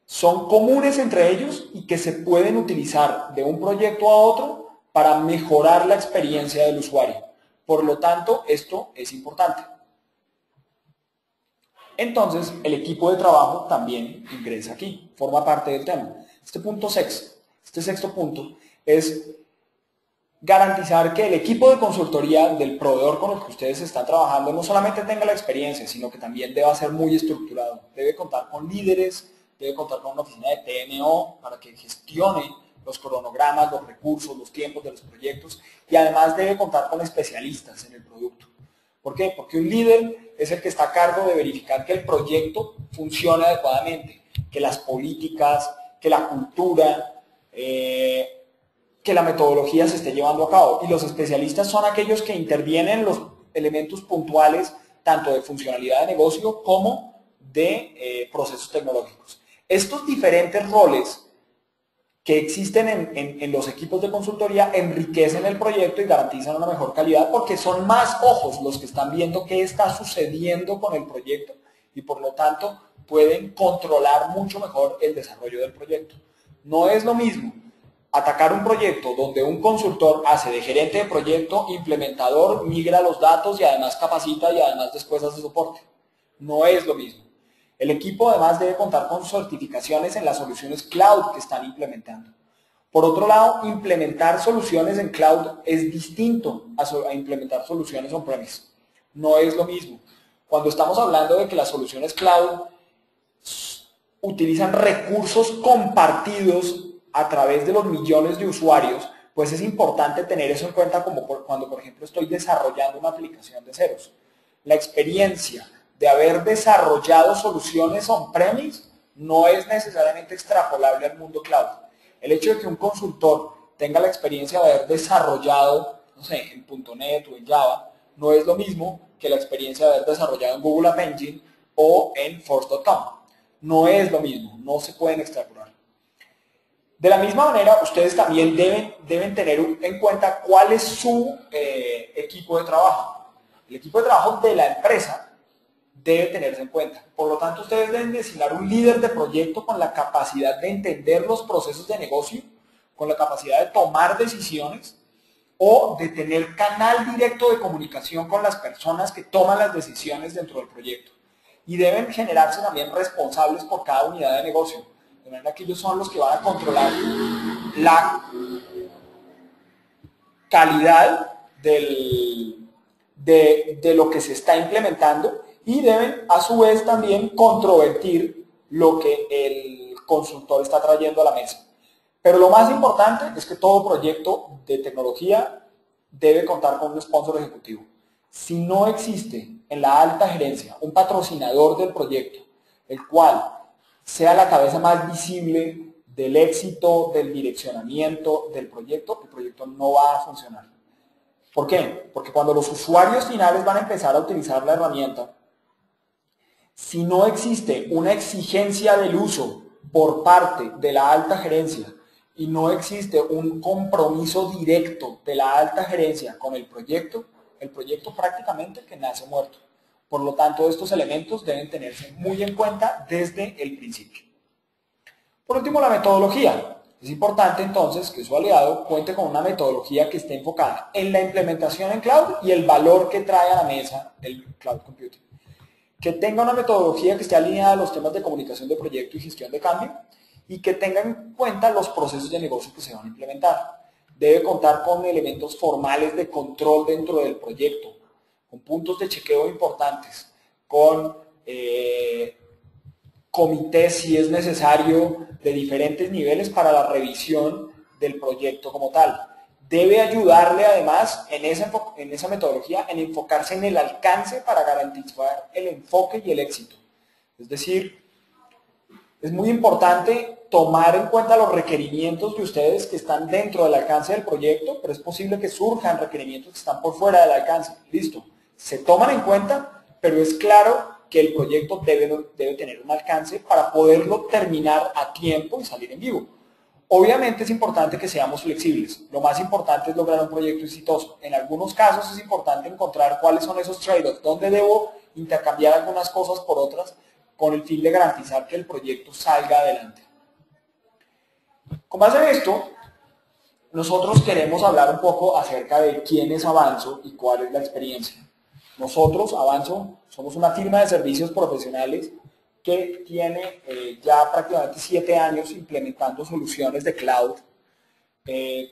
son comunes entre ellos y que se pueden utilizar de un proyecto a otro para mejorar la experiencia del usuario. Por lo tanto, esto es importante. Entonces, el equipo de trabajo también ingresa aquí, forma parte del tema. Este sexto punto es garantizar que el equipo de consultoría del proveedor con el que ustedes están trabajando no solamente tenga la experiencia, sino que también deba ser muy estructurado. Debe contar con líderes, debe contar con una oficina de TMO para que gestione los cronogramas, los recursos, los tiempos de los proyectos y además debe contar con especialistas en el producto. ¿Por qué? Porque un líder es el que está a cargo de verificar que el proyecto funcione adecuadamente, que las políticas, que la cultura, que la metodología se esté llevando a cabo. Y los especialistas son aquellos que intervienen en los elementos puntuales tanto de funcionalidad de negocio como de procesos tecnológicos. Estos diferentes roles que existen en los equipos de consultoría enriquecen el proyecto y garantizan una mejor calidad porque son más ojos los que están viendo qué está sucediendo con el proyecto y por lo tanto pueden controlar mucho mejor el desarrollo del proyecto. No es lo mismo atacar un proyecto donde un consultor hace de gerente de proyecto, implementador, migra los datos y además capacita y además después hace soporte. No es lo mismo. El equipo además debe contar con certificaciones en las soluciones cloud que están implementando. Por otro lado, implementar soluciones en cloud es distinto a implementar soluciones on-premise. No es lo mismo. Cuando estamos hablando de que las soluciones cloud utilizan recursos compartidos a través de los millones de usuarios, pues es importante tener eso en cuenta como cuando, por ejemplo, estoy desarrollando una aplicación de ceros. La experiencia de haber desarrollado soluciones on-premise no es necesariamente extrapolable al mundo cloud. El hecho de que un consultor tenga la experiencia de haber desarrollado, no sé, en .NET o en Java, no es lo mismo que la experiencia de haber desarrollado en Google App Engine o en Force.com. No es lo mismo, no se pueden extrapolar. De la misma manera, ustedes también deben tener en cuenta cuál es su equipo de trabajo. El equipo de trabajo de la empresa debe tenerse en cuenta. Por lo tanto, ustedes deben designar un líder de proyecto con la capacidad de entender los procesos de negocio, con la capacidad de tomar decisiones o de tener canal directo de comunicación con las personas que toman las decisiones dentro del proyecto. Y deben generarse también responsables por cada unidad de negocio. De manera que ellos son los que van a controlar la calidad de lo que se está implementando y deben a su vez también controvertir lo que el consultor está trayendo a la mesa. Pero lo más importante es que todo proyecto de tecnología debe contar con un sponsor ejecutivo. Si no existe en la alta gerencia un patrocinador del proyecto, el cual sea la cabeza más visible del éxito, del direccionamiento del proyecto, el proyecto no va a funcionar. ¿Por qué? Porque cuando los usuarios finales van a empezar a utilizar la herramienta, si no existe una exigencia del uso por parte de la alta gerencia y no existe un compromiso directo de la alta gerencia con el proyecto prácticamente que nace muerto. Por lo tanto, estos elementos deben tenerse muy en cuenta desde el principio. Por último, la metodología. Es importante entonces que su aliado cuente con una metodología que esté enfocada en la implementación en cloud y el valor que trae a la mesa el cloud computing. Que tenga una metodología que esté alineada a los temas de comunicación de proyecto y gestión de cambio y que tenga en cuenta los procesos de negocio que se van a implementar. Debe contar con elementos formales de control dentro del proyecto, con puntos de chequeo importantes, con comités, si es necesario, de diferentes niveles para la revisión del proyecto como tal. Debe ayudarle además en esa metodología en enfocarse en el alcance para garantizar el enfoque y el éxito. Es decir, es muy importante tomar en cuenta los requerimientos de ustedes que están dentro del alcance del proyecto, pero es posible que surjan requerimientos que están por fuera del alcance. Listo, se toman en cuenta, pero es claro que el proyecto debe tener un alcance para poderlo terminar a tiempo y salir en vivo. Obviamente es importante que seamos flexibles. Lo más importante es lograr un proyecto exitoso. En algunos casos es importante encontrar cuáles son esos trade-offs, dónde debo intercambiar algunas cosas por otras con el fin de garantizar que el proyecto salga adelante. Con base en esto, nosotros queremos hablar un poco acerca de quién es Avanzo y cuál es la experiencia. Nosotros, Avanzo, somos una firma de servicios profesionales que tiene ya prácticamente 7 años implementando soluciones de cloud.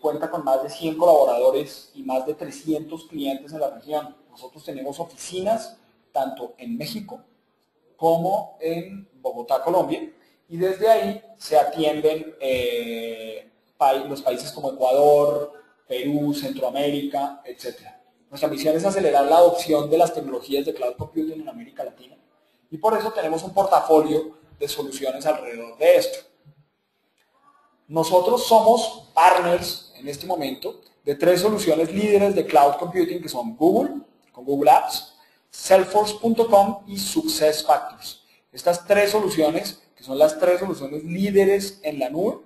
Cuenta con más de 100 colaboradores y más de 300 clientes en la región. Nosotros tenemos oficinas tanto en México como en Bogotá, Colombia, y desde ahí se atienden los países como Ecuador, Perú, Centroamérica, etc. Nuestra misión es acelerar la adopción de las tecnologías de cloud computing en América Latina y por eso tenemos un portafolio de soluciones alrededor de esto. Nosotros somos partners en este momento de 3 soluciones líderes de cloud computing que son Google, con Google Apps, Salesforce.com y SuccessFactors. Estas 3 soluciones, que son las 3 soluciones líderes en la nube,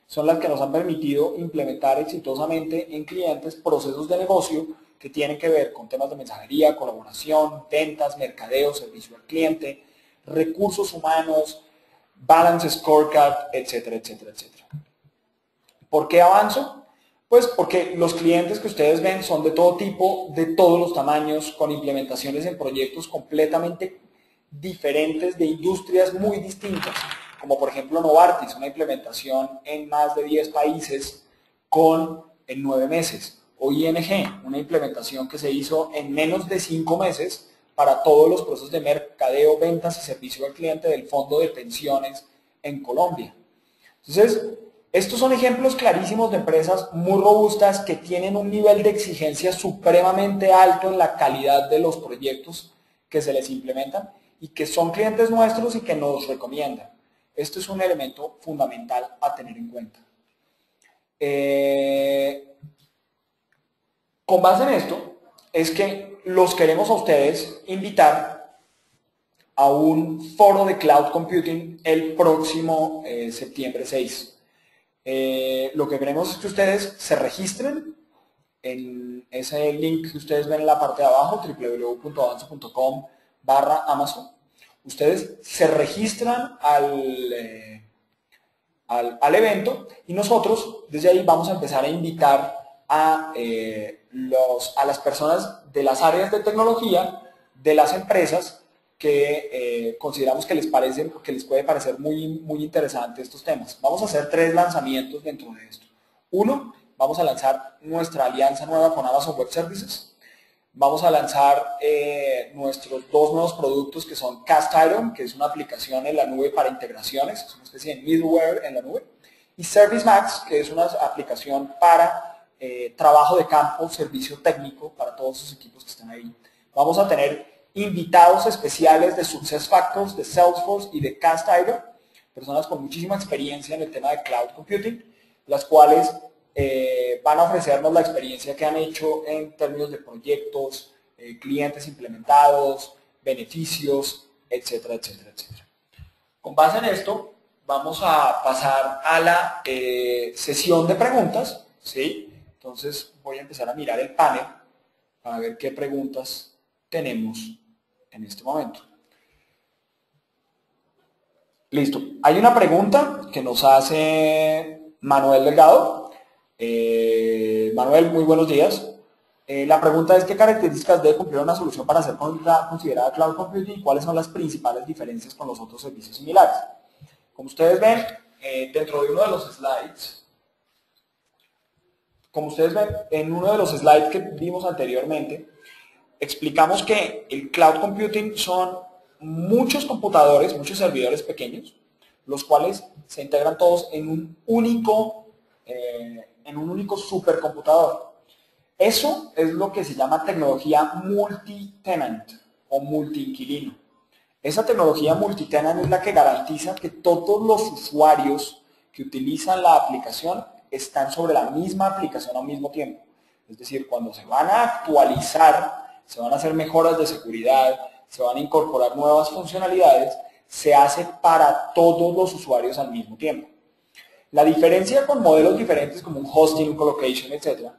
son las que nos han permitido implementar exitosamente en clientes procesos de negocio que tienen que ver con temas de mensajería, colaboración, ventas, mercadeo, servicio al cliente, recursos humanos, balance scorecard, etcétera, etcétera, etcétera. ¿Por qué avanzo? Pues porque los clientes que ustedes ven son de todo tipo, de todos los tamaños, con implementaciones en proyectos completamente diferentes de industrias muy distintas, como por ejemplo Novartis, una implementación en más de 10 países en 9 meses, o ING, una implementación que se hizo en menos de 5 meses para todos los procesos de mercadeo, ventas y servicio al cliente del fondo de pensiones en Colombia. Entonces, estos son ejemplos clarísimos de empresas muy robustas que tienen un nivel de exigencia supremamente alto en la calidad de los proyectos que se les implementan y que son clientes nuestros y que nos recomiendan. Esto es un elemento fundamental a tener en cuenta. Con base en esto, es que los queremos a ustedes invitar a un foro de Cloud Computing el próximo septiembre 6. Lo que queremos es que ustedes se registren en ese link que ustedes ven en la parte de abajo, www.avanzo.com/Amazon. Ustedes se registran al evento y nosotros desde ahí vamos a empezar a invitar a las personas de las áreas de tecnología, de las empresas, que consideramos que les puede parecer muy interesante estos temas. Vamos a hacer 3 lanzamientos dentro de esto. Uno, vamos a lanzar nuestra alianza nueva con Amazon Web Services. Vamos a lanzar nuestros 2 nuevos productos que son Cast Iron, que es una aplicación en la nube para integraciones, es una especie de middleware en la nube, y Service Max, que es una aplicación para trabajo de campo, servicio técnico para todos sus equipos que están ahí. Vamos a tener invitados especiales de SuccessFactors, de Salesforce y de Cast Iron, personas con muchísima experiencia en el tema de Cloud Computing, las cuales van a ofrecernos la experiencia que han hecho en términos de proyectos, clientes implementados, beneficios, etcétera, etcétera, etcétera. Con base en esto, vamos a pasar a la sesión de preguntas, ¿sí? Entonces voy a empezar a mirar el panel para ver qué preguntas tenemos en este momento. Listo. Hay una pregunta que nos hace Manuel Delgado. Manuel, muy buenos días. La pregunta es: ¿qué características debe cumplir una solución para ser considerada Cloud Computing y cuáles son las principales diferencias con los otros servicios similares? Como ustedes ven, dentro de uno de los slides, en uno de los slides que vimos anteriormente, explicamos que el Cloud Computing son muchos computadores, muchos servidores pequeños, los cuales se integran todos en un único supercomputador. Eso es lo que se llama tecnología multi-tenant o multi-inquilino. Esa tecnología multi-tenant es la que garantiza que todos los usuarios que utilizan la aplicación están sobre la misma aplicación al mismo tiempo. Es decir, cuando se van a actualizar, se van a hacer mejoras de seguridad, se van a incorporar nuevas funcionalidades, se hace para todos los usuarios al mismo tiempo. La diferencia con modelos diferentes como un hosting, un colocation, etc.,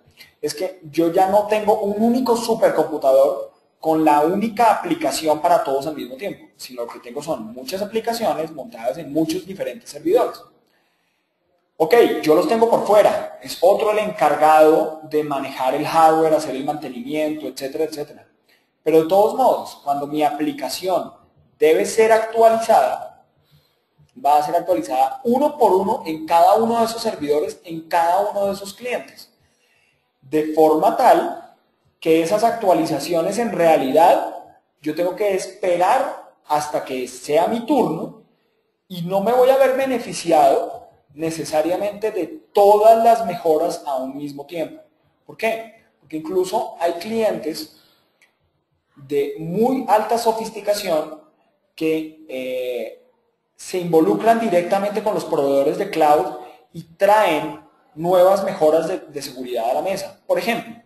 es que yo ya no tengo un único supercomputador con la única aplicación para todos al mismo tiempo, sino que tengo son muchas aplicaciones montadas en muchos diferentes servidores. Ok, yo los tengo por fuera, es otro el encargado de manejar el hardware, hacer el mantenimiento, etcétera, etcétera. Pero de todos modos, cuando mi aplicación debe ser actualizada, va a ser actualizada uno por uno en cada uno de esos servidores, en cada uno de esos clientes. De forma tal que esas actualizaciones en realidad yo tengo que esperar hasta que sea mi turno y no me voy a ver beneficiado necesariamente de todas las mejoras a un mismo tiempo. ¿Por qué? Porque incluso hay clientes de muy alta sofisticación que se involucran directamente con los proveedores de cloud y traen nuevas mejoras de seguridad a la mesa. Por ejemplo,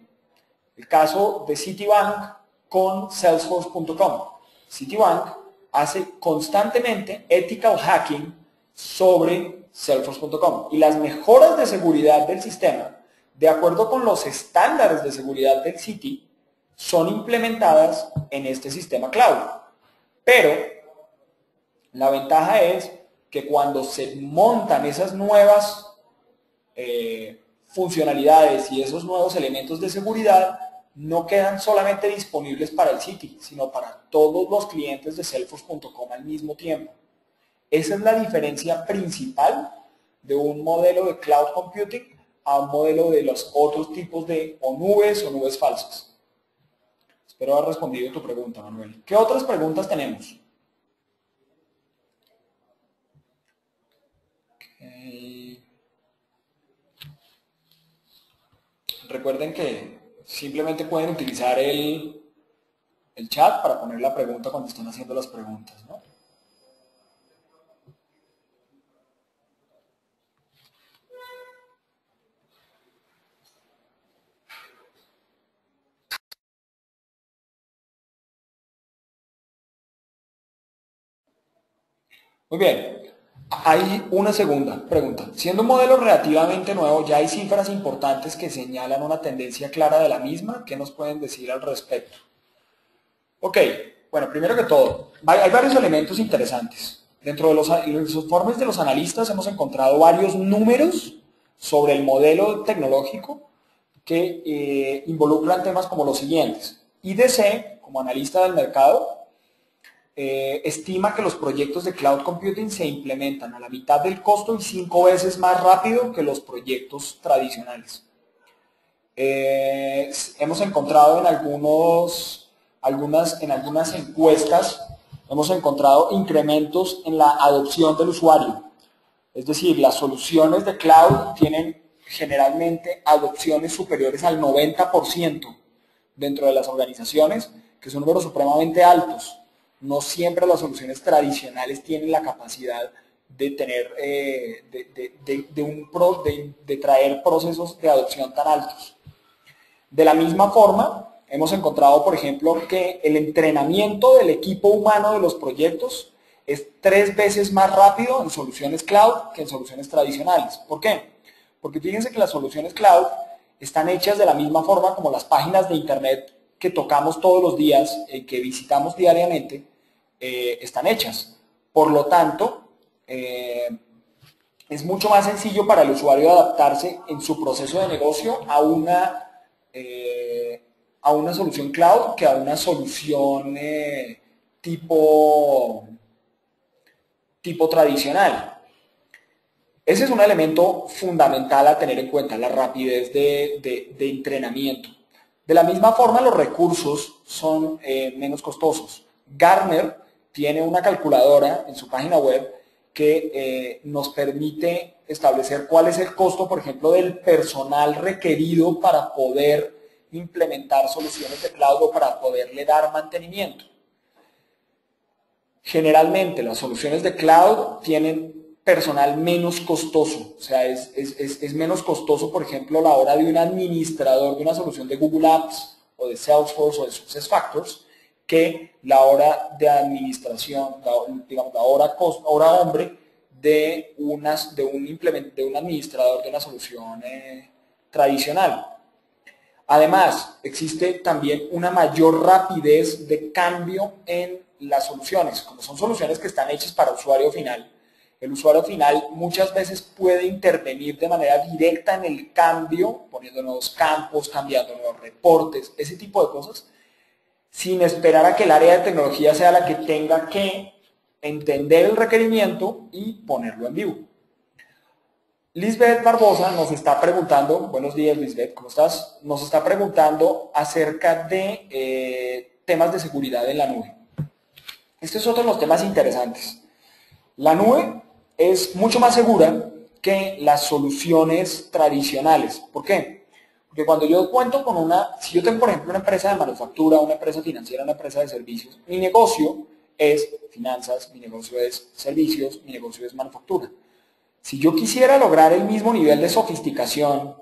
el caso de Citibank con Salesforce.com. Citibank hace constantemente ethical hacking sobre Salesforce.com y las mejoras de seguridad del sistema, de acuerdo con los estándares de seguridad del Citi, son implementadas en este sistema cloud. Pero la ventaja es que cuando se montan esas nuevas funcionalidades y esos nuevos elementos de seguridad, no quedan solamente disponibles para el Citi, sino para todos los clientes de Salesforce.com al mismo tiempo. Esa es la diferencia principal de un modelo de cloud computing a un modelo de los otros tipos de o nubes falsas. Espero haber respondido tu pregunta, Manuel. ¿Qué otras preguntas tenemos? Okay. Recuerden que simplemente pueden utilizar el chat para poner la pregunta cuando están haciendo las preguntas, ¿no? Muy bien. Hay una segunda pregunta. Siendo un modelo relativamente nuevo, ya hay cifras importantes que señalan una tendencia clara de la misma. ¿Qué nos pueden decir al respecto? Ok, bueno, primero que todo, hay varios elementos interesantes. Dentro de los informes de los analistas hemos encontrado varios números sobre el modelo tecnológico que involucran temas como los siguientes. IDC, como analista del mercado, estima que los proyectos de cloud computing se implementan a la mitad del costo y 5 veces más rápido que los proyectos tradicionales. Hemos encontrado en algunas encuestas, hemos encontrado incrementos en la adopción del usuario. Es decir, las soluciones de cloud tienen generalmente adopciones superiores al 90% dentro de las organizaciones, que son números supremamente altos. No siempre las soluciones tradicionales tienen la capacidad de tener, de traer procesos de adopción tan altos. De la misma forma, hemos encontrado, por ejemplo, que el entrenamiento del equipo humano de los proyectos es 3 veces más rápido en soluciones cloud que en soluciones tradicionales. ¿Por qué? Porque fíjense que las soluciones cloud están hechas de la misma forma como las páginas de internet que tocamos todos los días, que visitamos diariamente, están hechas. Por lo tanto, es mucho más sencillo para el usuario adaptarse en su proceso de negocio a una solución cloud que a una solución tipo tradicional. Ese es un elemento fundamental a tener en cuenta, la rapidez de entrenamiento. De la misma forma, los recursos son menos costosos. Gartner tiene una calculadora en su página web que nos permite establecer cuál es el costo, por ejemplo, del personal requerido para poder implementar soluciones de cloud o para poderle dar mantenimiento. Generalmente las soluciones de cloud tienen personal menos costoso, o sea, es menos costoso, por ejemplo, la hora de un administrador de una solución de Google Apps o de Salesforce o de SuccessFactors que la hora de administración, digamos, la hora hombre de un administrador de una solución tradicional. Además, existe también una mayor rapidez de cambio en las soluciones. Como son soluciones que están hechas para usuario final, el usuario final muchas veces puede intervenir de manera directa en el cambio, poniendo nuevos campos, cambiando nuevos reportes, ese tipo de cosas, sin esperar a que el área de tecnología sea la que tenga que entender el requerimiento y ponerlo en vivo. Lisbeth Barbosa nos está preguntando, buenos días Lisbeth, ¿cómo estás? Nos está preguntando acerca de temas de seguridad en la nube. Este es otro de los temas interesantes. La nube es mucho más segura que las soluciones tradicionales. ¿Por qué? Porque cuando yo cuento con si yo tengo por ejemplo una empresa de manufactura, una empresa financiera, una empresa de servicios, mi negocio es finanzas, mi negocio es servicios, mi negocio es manufactura. Si yo quisiera lograr el mismo nivel de sofisticación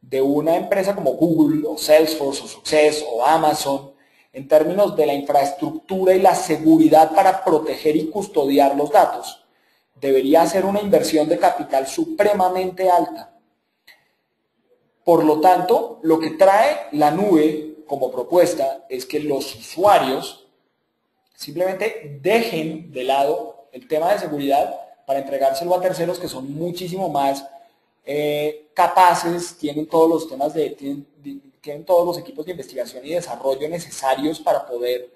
de una empresa como Google o Salesforce o Success o Amazon, en términos de la infraestructura y la seguridad para proteger y custodiar los datos, debería hacer una inversión de capital supremamente alta. Por lo tanto, lo que trae la nube como propuesta es que los usuarios simplemente dejen de lado el tema de seguridad para entregárselo a terceros que son muchísimo más capaces, tienen todos los temas tienen todos los equipos de investigación y desarrollo necesarios para poder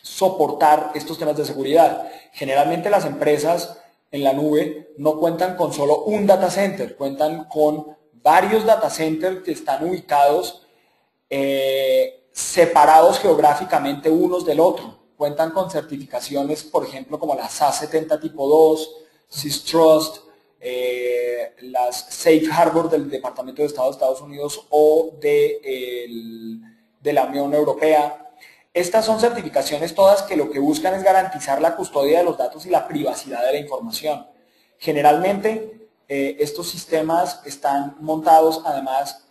soportar estos temas de seguridad. Generalmente las empresas en la nube no cuentan con solo un data center, cuentan con varios data centers que están ubicados separados geográficamente unos del otro. Cuentan con certificaciones, por ejemplo, como la SAS 70 tipo 2, SysTrust, las Safe Harbor del Departamento de Estado de Estados Unidos o de la Unión Europea. Estas son certificaciones todas que lo que buscan es garantizar la custodia de los datos y la privacidad de la información. Generalmente, estos sistemas están montados además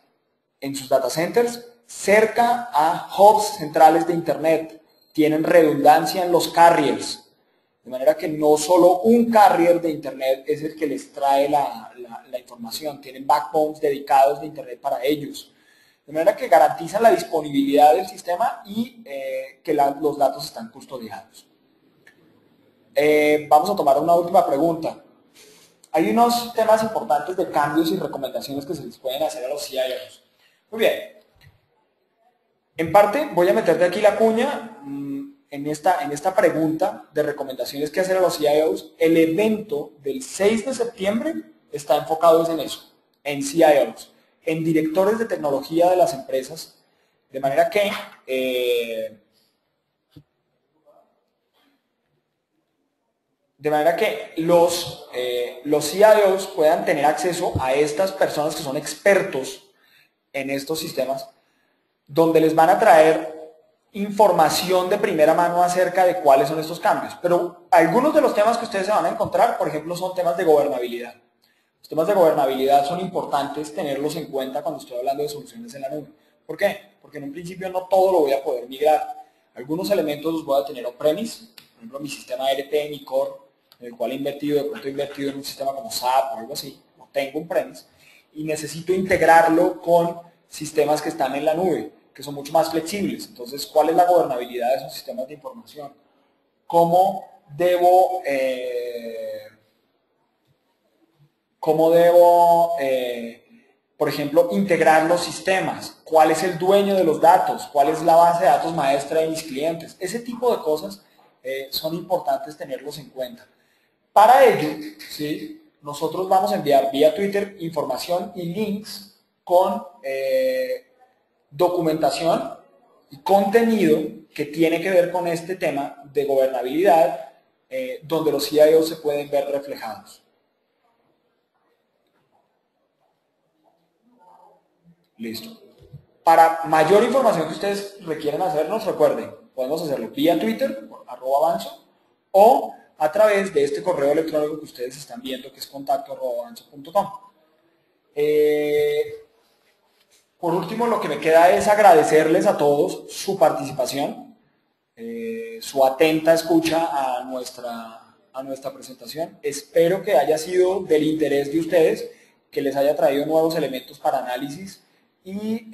en sus data centers cerca a hubs centrales de Internet. Tienen redundancia en los carriers. De manera que no solo un carrier de Internet es el que les trae la información. Tienen backbones dedicados de Internet para ellos. De manera que garantizan la disponibilidad del sistema y que los datos están custodiados. Vamos a tomar una última pregunta. Hay unos temas importantes de cambios y recomendaciones que se les pueden hacer a los CIOs. Muy bien. En parte, voy a meterte aquí la cuña en esta pregunta de recomendaciones que hacer a los CIOs. El evento del 6 de septiembre está enfocado en eso, en CIOs, en directores de tecnología de las empresas, de manera que los CIOs puedan tener acceso a estas personas que son expertos en estos sistemas, donde les van a traer información de primera mano acerca de cuáles son estos cambios. Pero algunos de los temas que ustedes se van a encontrar, por ejemplo, son temas de gobernabilidad. Los temas de gobernabilidad son importantes tenerlos en cuenta cuando estoy hablando de soluciones en la nube. ¿Por qué? Porque en un principio no todo lo voy a poder migrar. Algunos elementos los voy a tener on-premise, por ejemplo, mi sistema ERP, mi core, en el cual de pronto he invertido en un sistema como SAP o algo así, lo tengo on-premise, y necesito integrarlo con sistemas que están en la nube, que son mucho más flexibles. Entonces, ¿cuál es la gobernabilidad de esos sistemas de información? ¿Cómo debo por ejemplo, integrar los sistemas? ¿Cuál es el dueño de los datos? ¿Cuál es la base de datos maestra de mis clientes? Ese tipo de cosas son importantes tenerlos en cuenta. Para ello, ¿sí?, nosotros vamos a enviar vía Twitter información y links con documentación y contenido que tiene que ver con este tema de gobernabilidad, donde los CIOs se pueden ver reflejados. Listo. Para mayor información que ustedes requieren hacernos, recuerden, podemos hacerlo vía Twitter, @avanzo, o a través de este correo electrónico que ustedes están viendo, que es contacto@avanzo.com. Por último, lo que me queda es agradecerles a todos su participación, su atenta escucha a nuestra presentación. Espero que haya sido del interés de ustedes, que les haya traído nuevos elementos para análisis y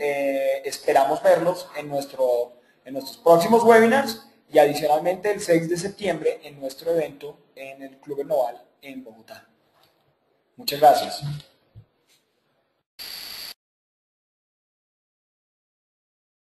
esperamos verlos en nuestros próximos webinars y adicionalmente el 6 de septiembre en nuestro evento en el Club El Noval en Bogotá. Muchas gracias.